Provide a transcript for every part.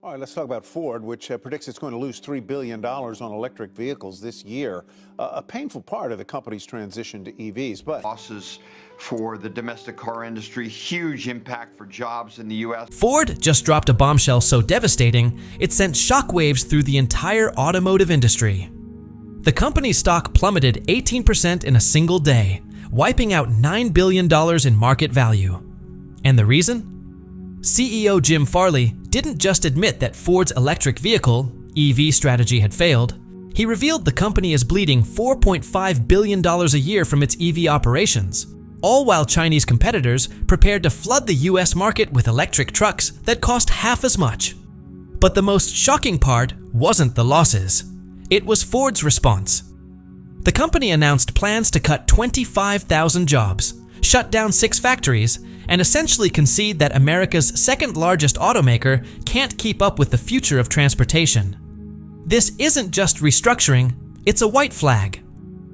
All right, let's talk about Ford, which predicts it's going to lose $3 billion on electric vehicles this year, a painful part of the company's transition to EVs. But losses for the domestic car industry, huge impact for jobs in the U.S. Ford just dropped a bombshell so devastating, it sent shockwaves through the entire automotive industry. The company's stock plummeted 18% in a single day, wiping out $9 billion in market value. And the reason? CEO Jim Farley didn't just admit that Ford's electric vehicle, EV strategy had failed. He revealed the company is bleeding $4.5 billion a year from its EV operations, all while Chinese competitors prepared to flood the US market with electric trucks that cost half as much. But the most shocking part wasn't the losses. It was Ford's response. The company announced plans to cut 25,000 jobs, shut down 6 factories, and essentially concede that America's second-largest automaker can't keep up with the future of transportation. This isn't just restructuring, it's a white flag.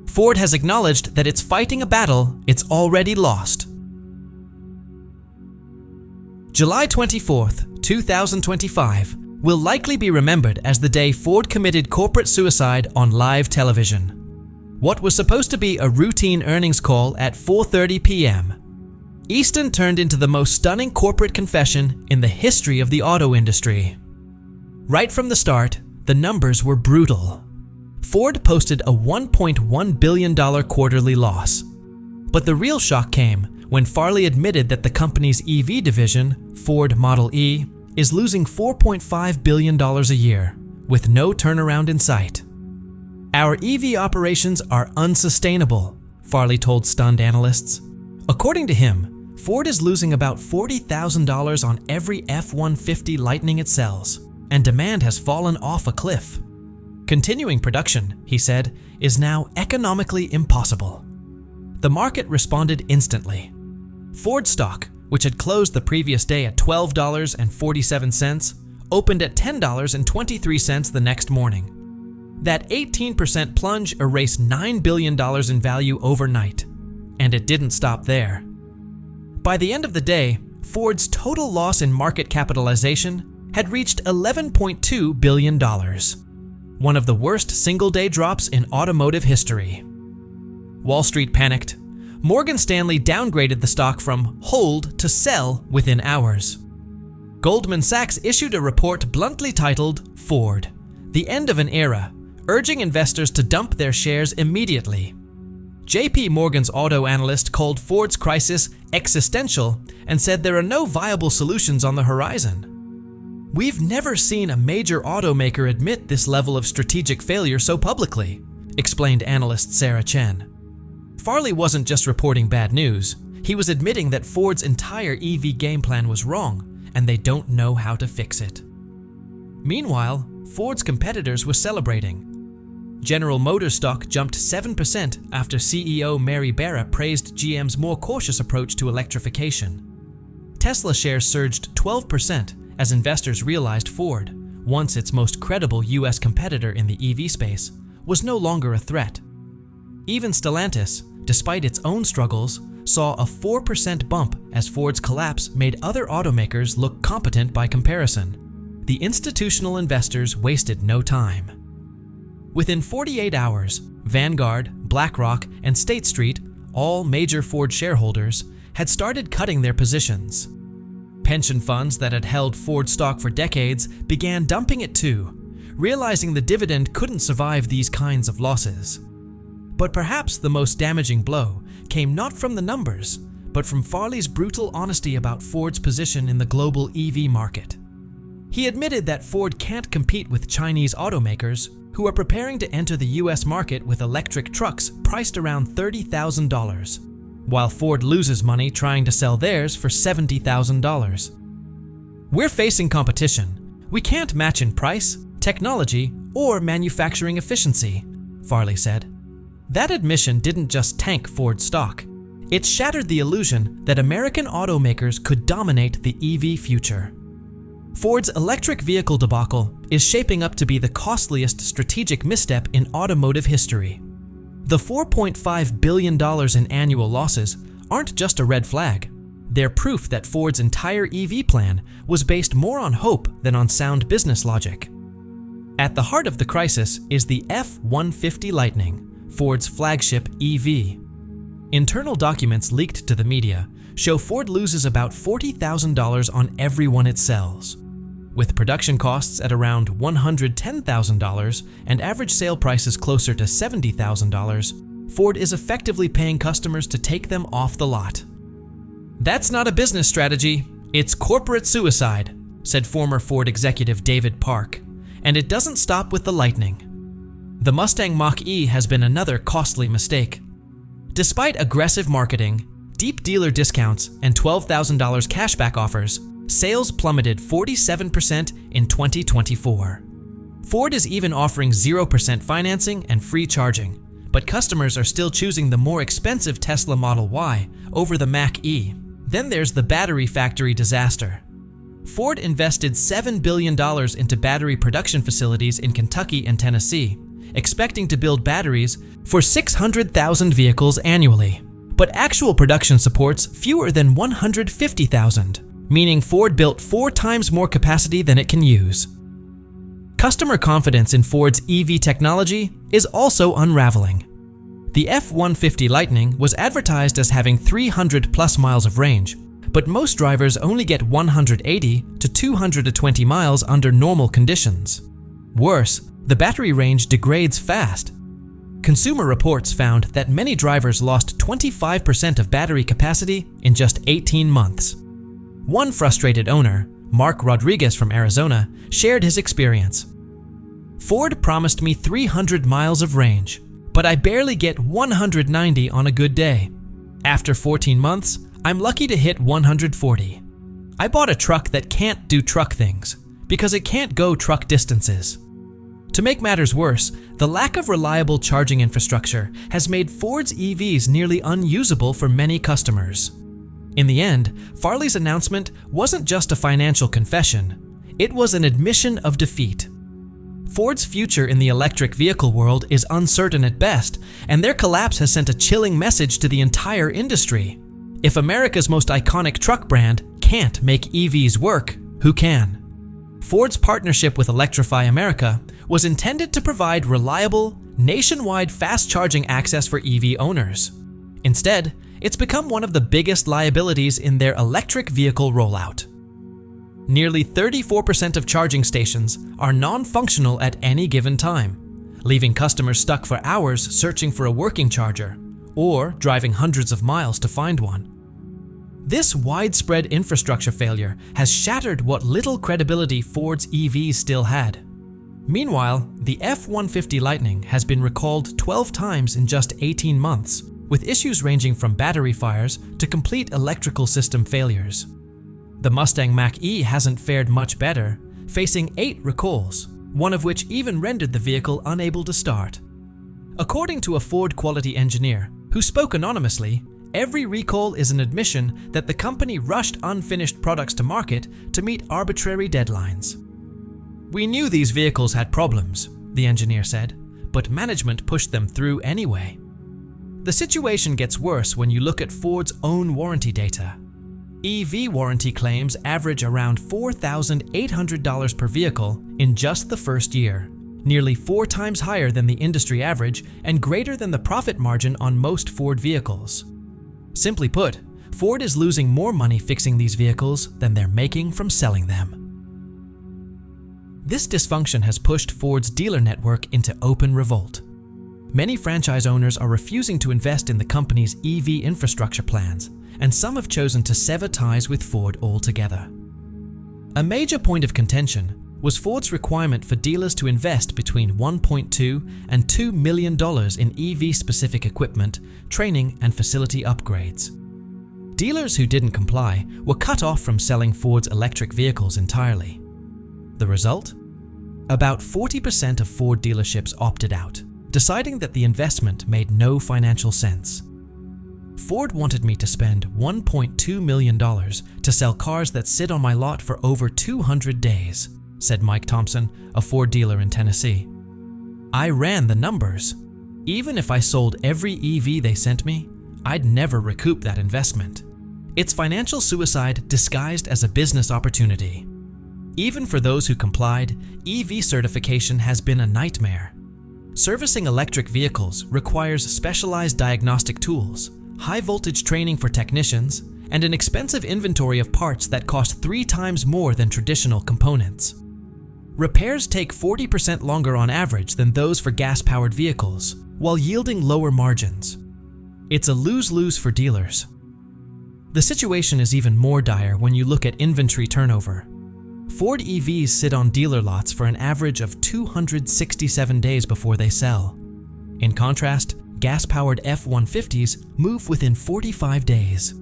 Ford has acknowledged that it's fighting a battle it's already lost. July 24th, 2025 will likely be remembered as the day Ford committed corporate suicide on live television. What was supposed to be a routine earnings call at 4:30 p.m. Easton turned into the most stunning corporate confession in the history of the auto industry. Right from the start, the numbers were brutal. Ford posted a $1.1 billion quarterly loss. But the real shock came when Farley admitted that the company's EV division, Ford Model E, is losing $4.5 billion a year, with no turnaround in sight. Our EV operations are unsustainable, Farley told stunned analysts. According to him, Ford is losing about $40,000 on every F-150 Lightning it sells, and demand has fallen off a cliff. Continuing production, he said, is now economically impossible. The market responded instantly. Ford stock, which had closed the previous day at $12.47, opened at $10.23 the next morning. That 18% plunge erased $9 billion in value overnight. And it didn't stop there. By the end of the day, Ford's total loss in market capitalization had reached $11.2 billion, one of the worst single-day drops in automotive history. Wall Street panicked. Morgan Stanley downgraded the stock from hold to sell within hours. Goldman Sachs issued a report bluntly titled Ford, The End of an Era, urging investors to dump their shares immediately. JP Morgan's auto analyst called Ford's crisis existential and said there are no viable solutions on the horizon. We've never seen a major automaker admit this level of strategic failure so publicly, explained analyst Sarah Chen. Farley wasn't just reporting bad news, he was admitting that Ford's entire EV game plan was wrong and they don't know how to fix it. Meanwhile, Ford's competitors were celebrating. General Motors stock jumped 7% after CEO Mary Barra praised GM's more cautious approach to electrification. Tesla shares surged 12% as investors realized Ford, once its most credible US competitor in the EV space, was no longer a threat. Even Stellantis, despite its own struggles, saw a 4% bump as Ford's collapse made other automakers look competent by comparison. The institutional investors wasted no time. Within 48 hours, Vanguard, BlackRock, and State Street, all major Ford shareholders, had started cutting their positions. Pension funds that had held Ford stock for decades began dumping it too, realizing the dividend couldn't survive these kinds of losses. But perhaps the most damaging blow came not from the numbers, but from Farley's brutal honesty about Ford's position in the global EV market. He admitted that Ford can't compete with Chinese automakers who are preparing to enter the US market with electric trucks priced around $30,000, while Ford loses money trying to sell theirs for $70,000. We're facing competition. We can't match in price, technology, or manufacturing efficiency, Farley said. That admission didn't just tank Ford stock. It shattered the illusion that American automakers could dominate the EV future. Ford's electric vehicle debacle is shaping up to be the costliest strategic misstep in automotive history. The $4.5 billion in annual losses aren't just a red flag. They're proof that Ford's entire EV plan was based more on hope than on sound business logic. At the heart of the crisis is the F-150 Lightning, Ford's flagship EV. Internal documents leaked to the media show Ford loses about $40,000 on every one it sells. With production costs at around $110,000 and average sale prices closer to $70,000, Ford is effectively paying customers to take them off the lot. "That's not a business strategy, it's corporate suicide," said former Ford executive David Park, and it doesn't stop with the Lightning. The Mustang Mach-E has been another costly mistake. Despite aggressive marketing, deep dealer discounts, and $12,000 cashback offers, sales plummeted 47% in 2024. Ford is even offering 0% financing and free charging, but customers are still choosing the more expensive Tesla Model Y over the Mach-E. Then there's the battery factory disaster. Ford invested $7 billion into battery production facilities in Kentucky and Tennessee, expecting to build batteries for 600,000 vehicles annually. But actual production supports fewer than 150,000, meaning Ford built 4 times more capacity than it can use. Customer confidence in Ford's EV technology is also unraveling. The F-150 Lightning was advertised as having 300+ miles of range, but most drivers only get 180 to 220 miles under normal conditions. Worse, the battery range degrades fast. Consumer Reports found that many drivers lost 25% of battery capacity in just 18 months. One frustrated owner, Mark Rodriguez from Arizona, shared his experience. "Ford promised me 300 miles of range, but I barely get 190 on a good day. After 14 months, I'm lucky to hit 140. I bought a truck that can't do truck things because it can't go truck distances." To make matters worse, the lack of reliable charging infrastructure has made Ford's EVs nearly unusable for many customers. In the end, Farley's announcement wasn't just a financial confession, it was an admission of defeat. Ford's future in the electric vehicle world is uncertain at best, and their collapse has sent a chilling message to the entire industry. If America's most iconic truck brand can't make EVs work, who can? Ford's partnership with Electrify America was intended to provide reliable, nationwide fast-charging access for EV owners. Instead, it's become one of the biggest liabilities in their electric vehicle rollout. Nearly 34% of charging stations are non-functional at any given time, leaving customers stuck for hours searching for a working charger, or driving hundreds of miles to find one. This widespread infrastructure failure has shattered what little credibility Ford's EVs still had. Meanwhile, the F-150 Lightning has been recalled 12 times in just 18 months, with issues ranging from battery fires to complete electrical system failures. The Mustang Mach-E hasn't fared much better, facing 8 recalls, one of which even rendered the vehicle unable to start. According to a Ford quality engineer who spoke anonymously, every recall is an admission that the company rushed unfinished products to market to meet arbitrary deadlines. "We knew these vehicles had problems," the engineer said, "but management pushed them through anyway." The situation gets worse when you look at Ford's own warranty data. EV warranty claims average around $4,800 per vehicle in just the first year, nearly 4 times higher than the industry average and greater than the profit margin on most Ford vehicles. Simply put, Ford is losing more money fixing these vehicles than they're making from selling them. This dysfunction has pushed Ford's dealer network into open revolt. Many franchise owners are refusing to invest in the company's EV infrastructure plans, and some have chosen to sever ties with Ford altogether. A major point of contention was Ford's requirement for dealers to invest between $1.2 and $2 million in EV-specific equipment, training, and facility upgrades. Dealers who didn't comply were cut off from selling Ford's electric vehicles entirely. The result? About 40% of Ford dealerships opted out, deciding that the investment made no financial sense. Ford wanted me to spend $1.2 million to sell cars that sit on my lot for over 200 days, said Mike Thompson, a Ford dealer in Tennessee. I ran the numbers. Even if I sold every EV they sent me, I'd never recoup that investment. It's financial suicide disguised as a business opportunity. Even for those who complied, EV certification has been a nightmare. Servicing electric vehicles requires specialized diagnostic tools, high-voltage training for technicians, and an expensive inventory of parts that cost 3 times more than traditional components. Repairs take 40% longer on average than those for gas-powered vehicles, while yielding lower margins. It's a lose-lose for dealers. The situation is even more dire when you look at inventory turnover. Ford EVs sit on dealer lots for an average of 267 days before they sell. In contrast, gas-powered F-150s move within 45 days.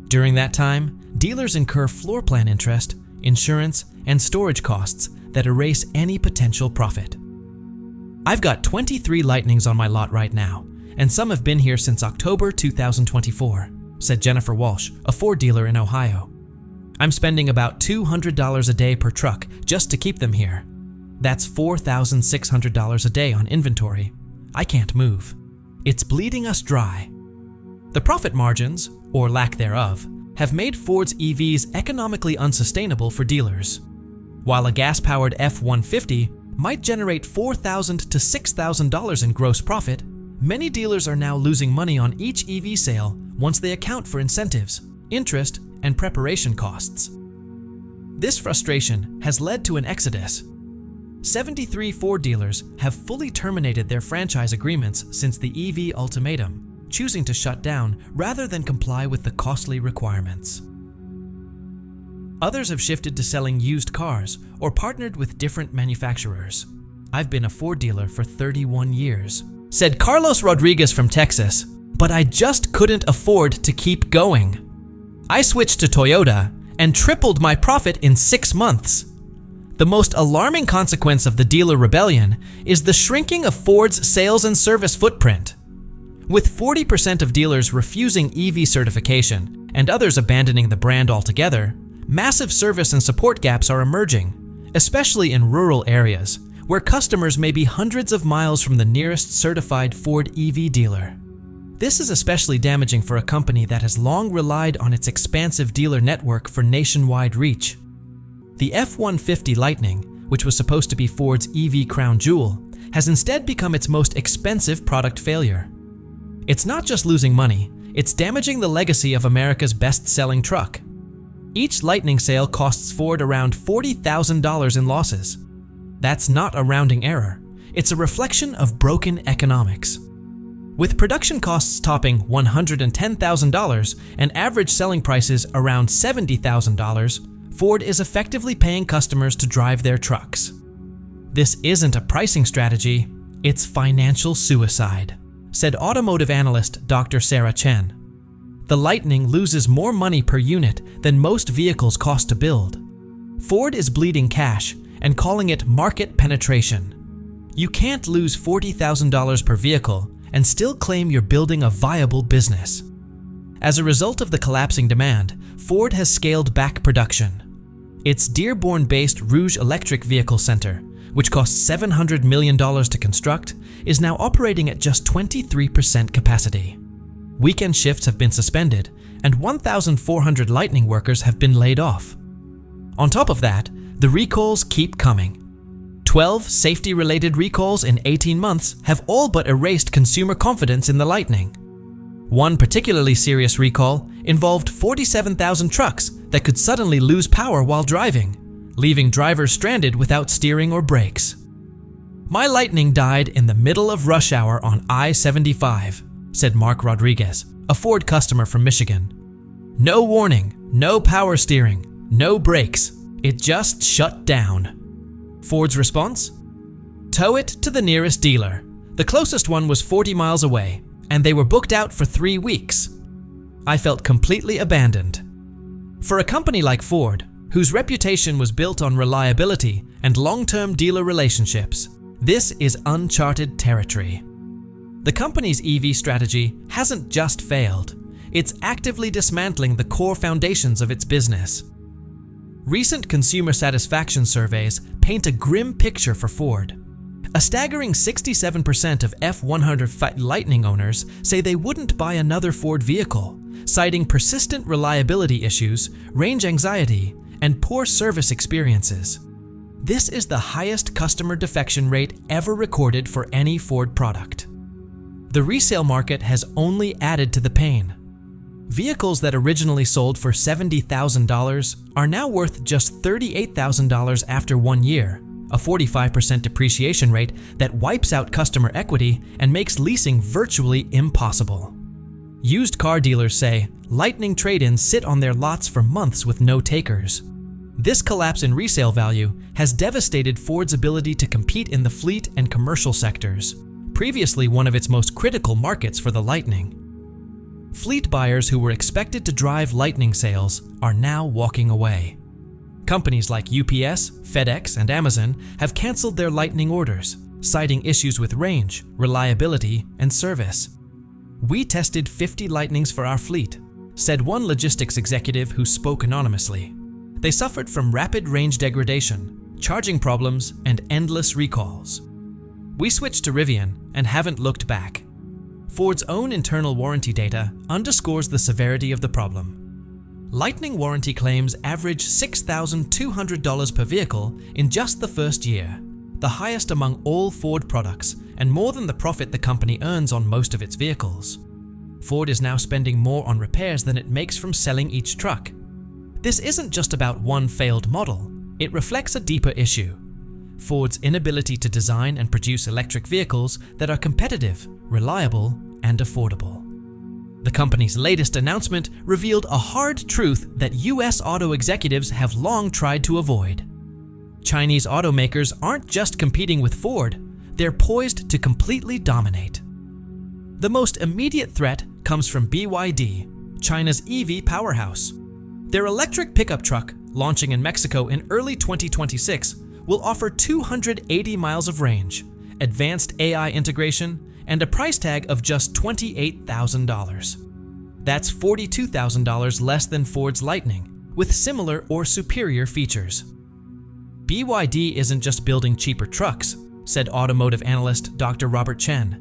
During that time, dealers incur floor plan interest, insurance, and storage costs that erase any potential profit. I've got 23 Lightnings on my lot right now, and some have been here since October 2024, said Jennifer Walsh, a Ford dealer in Ohio. I'm spending about $200 a day per truck just to keep them here. That's $4,600 a day on inventory. I can't move. It's bleeding us dry. The profit margins, or lack thereof, have made Ford's EVs economically unsustainable for dealers. While a gas-powered F-150 might generate $4,000 to $6,000 in gross profit, many dealers are now losing money on each EV sale once they account for incentives, interest, and preparation costs. This frustration has led to an exodus. 73 Ford dealers have fully terminated their franchise agreements since the EV ultimatum, choosing to shut down rather than comply with the costly requirements. Others have shifted to selling used cars or partnered with different manufacturers. I've been a Ford dealer for 31 years, said Carlos Rodriguez from Texas, but I just couldn't afford to keep going. I switched to Toyota and tripled my profit in 6 months. The most alarming consequence of the dealer rebellion is the shrinking of Ford's sales and service footprint. With 40% of dealers refusing EV certification and others abandoning the brand altogether, massive service and support gaps are emerging, especially in rural areas, where customers may be hundreds of miles from the nearest certified Ford EV dealer. This is especially damaging for a company that has long relied on its expansive dealer network for nationwide reach. The F-150 Lightning, which was supposed to be Ford's EV crown jewel, has instead become its most expensive product failure. It's not just losing money, it's damaging the legacy of America's best-selling truck. Each Lightning sale costs Ford around $40,000 in losses. That's not a rounding error. It's a reflection of broken economics. With production costs topping $110,000 and average selling prices around $70,000, Ford is effectively paying customers to drive their trucks. This isn't a pricing strategy, it's financial suicide, said automotive analyst Dr. Sarah Chen. The Lightning loses more money per unit than most vehicles cost to build. Ford is bleeding cash and calling it market penetration. You can't lose $40,000 per vehicle and still claim you're building a viable business. As a result of the collapsing demand, Ford has scaled back production. Its Dearborn-based Rouge Electric Vehicle Center, which cost $700 million to construct, is now operating at just 23% capacity. Weekend shifts have been suspended, and 1,400 Lightning workers have been laid off. On top of that, the recalls keep coming. 12 safety-related recalls in 18 months have all but erased consumer confidence in the Lightning. One particularly serious recall involved 47,000 trucks that could suddenly lose power while driving, leaving drivers stranded without steering or brakes. My Lightning died in the middle of rush hour on I-75, said Mark Rodriguez, a Ford customer from Michigan. No warning, no power steering, no brakes. It just shut down. Ford's response? Tow it to the nearest dealer. The closest one was 40 miles away, and they were booked out for 3 weeks. I felt completely abandoned. For a company like Ford, whose reputation was built on reliability and long-term dealer relationships, this is uncharted territory. The company's EV strategy hasn't just failed, it's actively dismantling the core foundations of its business. Recent consumer satisfaction surveys paint a grim picture for Ford. A staggering 67% of F-100 Lightning owners say they wouldn't buy another Ford vehicle, citing persistent reliability issues, range anxiety, and poor service experiences. This is the highest customer defection rate ever recorded for any Ford product. The resale market has only added to the pain. Vehicles that originally sold for $70,000 are now worth just $38,000 after 1 year, a 45% depreciation rate that wipes out customer equity and makes leasing virtually impossible. Used car dealers say Lightning trade-ins sit on their lots for months with no takers. This collapse in resale value has devastated Ford's ability to compete in the fleet and commercial sectors, previously one of its most critical markets for the Lightning. Fleet buyers who were expected to drive Lightning sales are now walking away. Companies like UPS, FedEx, and Amazon have canceled their Lightning orders, citing issues with range, reliability, and service. "We tested 50 Lightnings for our fleet," said one logistics executive who spoke anonymously. They suffered from rapid range degradation, charging problems, and endless recalls. "We switched to Rivian and haven't looked back." Ford's own internal warranty data underscores the severity of the problem. Lightning warranty claims average $6,200 per vehicle in just the first year, the highest among all Ford products and more than the profit the company earns on most of its vehicles. Ford is now spending more on repairs than it makes from selling each truck. This isn't just about one failed model, it reflects a deeper issue: Ford's inability to design and produce electric vehicles that are competitive, reliable, and affordable. The company's latest announcement revealed a hard truth that US auto executives have long tried to avoid. Chinese automakers aren't just competing with Ford, they're poised to completely dominate. The most immediate threat comes from BYD, China's EV powerhouse. Their electric pickup truck, launching in Mexico in early 2026, will offer 280 miles of range, advanced AI integration, and a price tag of just $28,000. That's $42,000 less than Ford's Lightning, with similar or superior features. BYD isn't just building cheaper trucks, said automotive analyst Dr. Robert Chen.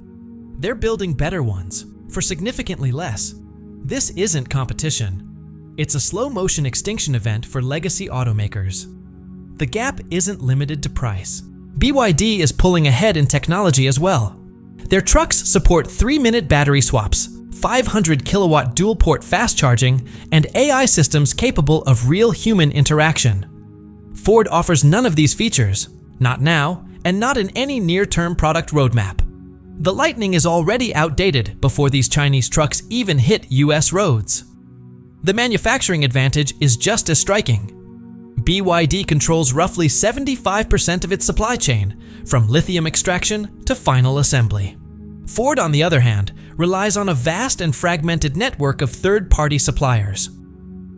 They're building better ones, for significantly less. This isn't competition. It's a slow-motion extinction event for legacy automakers. The gap isn't limited to price. BYD is pulling ahead in technology as well. Their trucks support 3-minute battery swaps, 500 kilowatt dual-port fast charging, and AI systems capable of real human interaction. Ford offers none of these features, not now, and not in any near-term product roadmap. The Lightning is already outdated before these Chinese trucks even hit US roads. The manufacturing advantage is just as striking. BYD controls roughly 75% of its supply chain, from lithium extraction to final assembly. Ford, on the other hand, relies on a vast and fragmented network of third-party suppliers.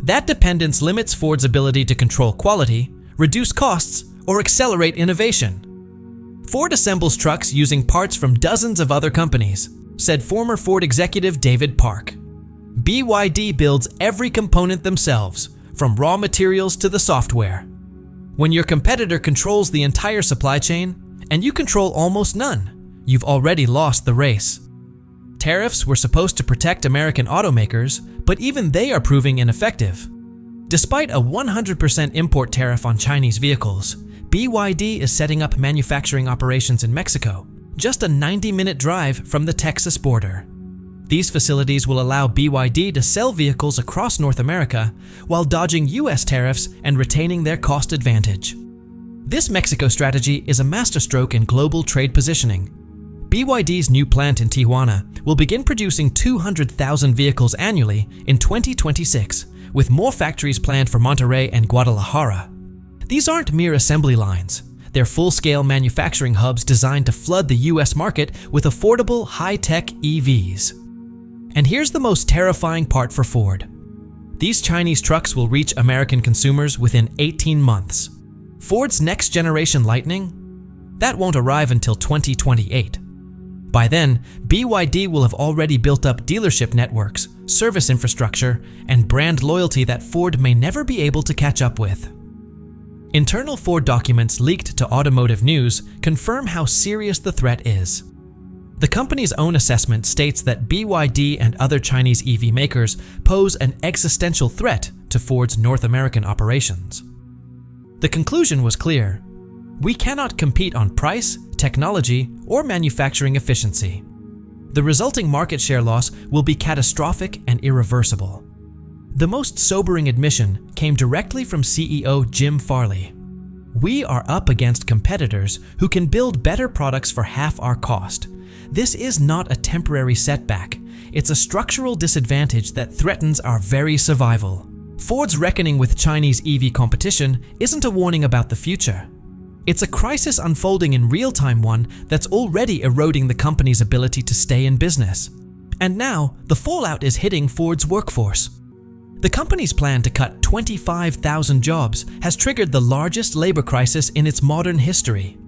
That dependence limits Ford's ability to control quality, reduce costs, or accelerate innovation. Ford assembles trucks using parts from dozens of other companies, said former Ford executive David Park. BYD builds every component themselves, from raw materials to the software. When your competitor controls the entire supply chain, and you control almost none, you've already lost the race. Tariffs were supposed to protect American automakers, but even they are proving ineffective. Despite a 100% import tariff on Chinese vehicles, BYD is setting up manufacturing operations in Mexico, just a 90-minute drive from the Texas border. These facilities will allow BYD to sell vehicles across North America while dodging US tariffs and retaining their cost advantage. This Mexico strategy is a masterstroke in global trade positioning. BYD's new plant in Tijuana will begin producing 200,000 vehicles annually in 2026, with more factories planned for Monterrey and Guadalajara. These aren't mere assembly lines. They're full-scale manufacturing hubs designed to flood the US market with affordable, high-tech EVs. And here's the most terrifying part for Ford. These Chinese trucks will reach American consumers within 18 months. Ford's next-generation Lightning? That won't arrive until 2028. By then, BYD will have already built up dealership networks, service infrastructure, and brand loyalty that Ford may never be able to catch up with. Internal Ford documents leaked to Automotive News confirm how serious the threat is. The company's own assessment states that BYD and other Chinese EV makers pose an existential threat to Ford's North American operations. The conclusion was clear. We cannot compete on price, technology, or manufacturing efficiency. The resulting market share loss will be catastrophic and irreversible. The most sobering admission came directly from CEO Jim Farley. We are up against competitors who can build better products for half our cost. This is not a temporary setback. It's a structural disadvantage that threatens our very survival. Ford's reckoning with Chinese EV competition isn't a warning about the future. It's a crisis unfolding in real-time, one that's already eroding the company's ability to stay in business. And now, the fallout is hitting Ford's workforce. The company's plan to cut 25,000 jobs has triggered the largest labor crisis in its modern history.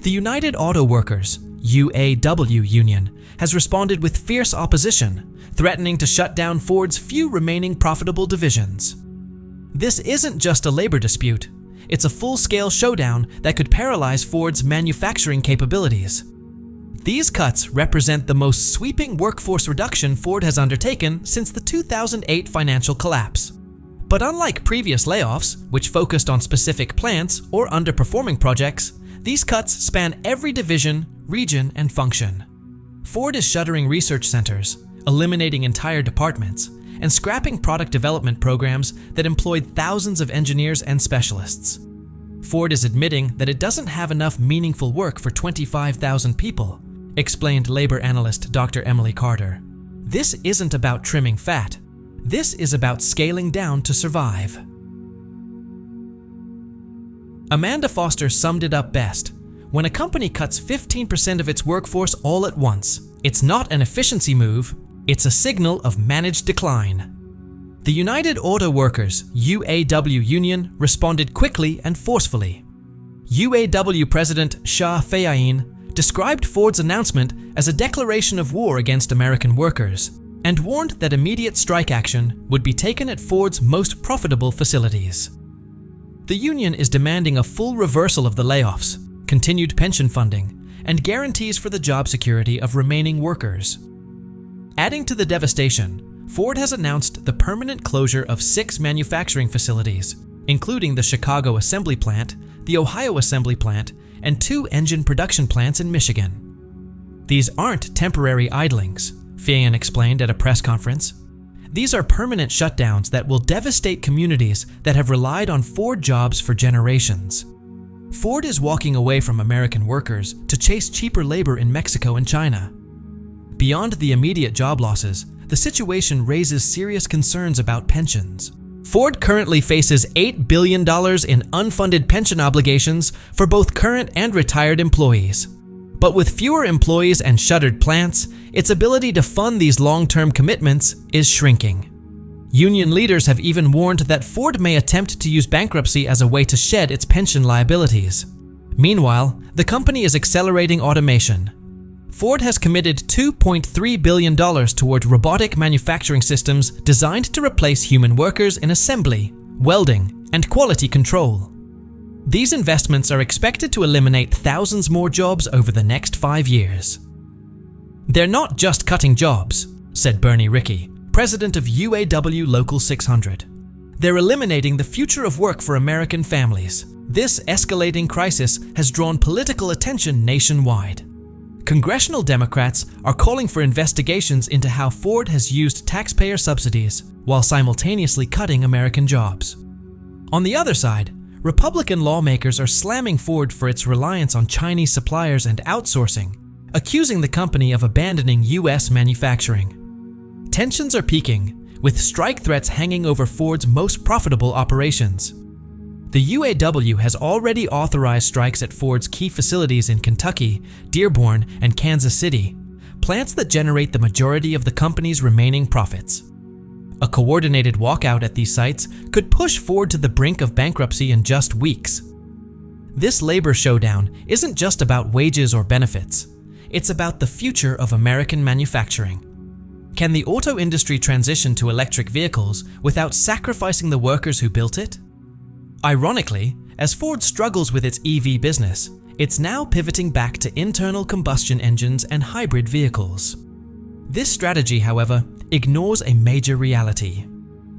The United Auto Workers, UAW union, has responded with fierce opposition, threatening to shut down Ford's few remaining profitable divisions. This isn't just a labor dispute. It's a full-scale showdown that could paralyze Ford's manufacturing capabilities. These cuts represent the most sweeping workforce reduction Ford has undertaken since the 2008 financial collapse. But unlike previous layoffs, which focused on specific plants or underperforming projects, these cuts span every division, region, and function. Ford is shuttering research centers, eliminating entire departments, and scrapping product development programs that employed thousands of engineers and specialists. Ford is admitting that it doesn't have enough meaningful work for 25,000 people, explained labor analyst Dr. Emily Carter. This isn't about trimming fat. This is about scaling down to survive. Amanda Foster summed it up best. When a company cuts 15% of its workforce all at once, it's not an efficiency move, it's a signal of managed decline. The United Auto Workers, UAW union, responded quickly and forcefully. UAW President Shah Feyain described Ford's announcement as a declaration of war against American workers and warned that immediate strike action would be taken at Ford's most profitable facilities. The union is demanding a full reversal of the layoffs, continued pension funding, and guarantees for the job security of remaining workers. Adding to the devastation, Ford has announced the permanent closure of 6 manufacturing facilities, including the Chicago assembly plant, the Ohio assembly plant, and 2 engine production plants in Michigan. These aren't temporary idlings, Feyain explained at a press conference. These are permanent shutdowns that will devastate communities that have relied on Ford jobs for generations. Ford is walking away from American workers to chase cheaper labor in Mexico and China. Beyond the immediate job losses, the situation raises serious concerns about pensions. Ford currently faces $8 billion in unfunded pension obligations for both current and retired employees. But with fewer employees and shuttered plants, its ability to fund these long-term commitments is shrinking. Union leaders have even warned that Ford may attempt to use bankruptcy as a way to shed its pension liabilities. Meanwhile, the company is accelerating automation. Ford has committed $2.3 billion toward robotic manufacturing systems designed to replace human workers in assembly, welding, and quality control. These investments are expected to eliminate thousands more jobs over the next 5 years. They're not just cutting jobs, said Bernie Rickey, president of UAW Local 600. They're eliminating the future of work for American families. This escalating crisis has drawn political attention nationwide. Congressional Democrats are calling for investigations into how Ford has used taxpayer subsidies while simultaneously cutting American jobs. On the other side, Republican lawmakers are slamming Ford for its reliance on Chinese suppliers and outsourcing, accusing the company of abandoning U.S. manufacturing. Tensions are peaking, with strike threats hanging over Ford's most profitable operations. The UAW has already authorized strikes at Ford's key facilities in Kentucky, Dearborn, and Kansas City, plants that generate the majority of the company's remaining profits. A coordinated walkout at these sites could push Ford to the brink of bankruptcy in just weeks. This labor showdown isn't just about wages or benefits. It's about the future of American manufacturing. Can the auto industry transition to electric vehicles without sacrificing the workers who built it? Ironically, As Ford struggles with its EV business, it's now pivoting back to internal combustion engines and hybrid vehicles. This strategy, however, ignores a major reality: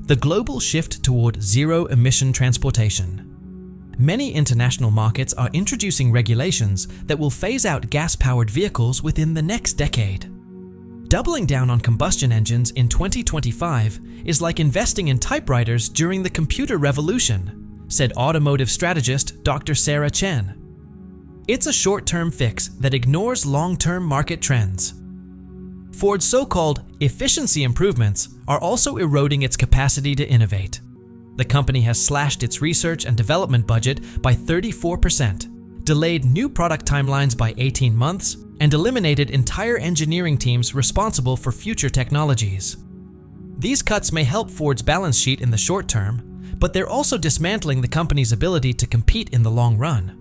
the global shift toward zero-emission transportation. Many international markets are introducing regulations that will phase out gas-powered vehicles within the next decade. Doubling down on combustion engines in 2025 is like investing in typewriters during the computer revolution, said automotive strategist Dr. Sarah Chen. It's a short-term fix that ignores long-term market trends. Ford's so-called efficiency improvements are also eroding its capacity to innovate. The company has slashed its research and development budget by 34%, delayed new product timelines by 18 months, and eliminated entire engineering teams responsible for future technologies. These cuts may help Ford's balance sheet in the short term, but they're also dismantling the company's ability to compete in the long run.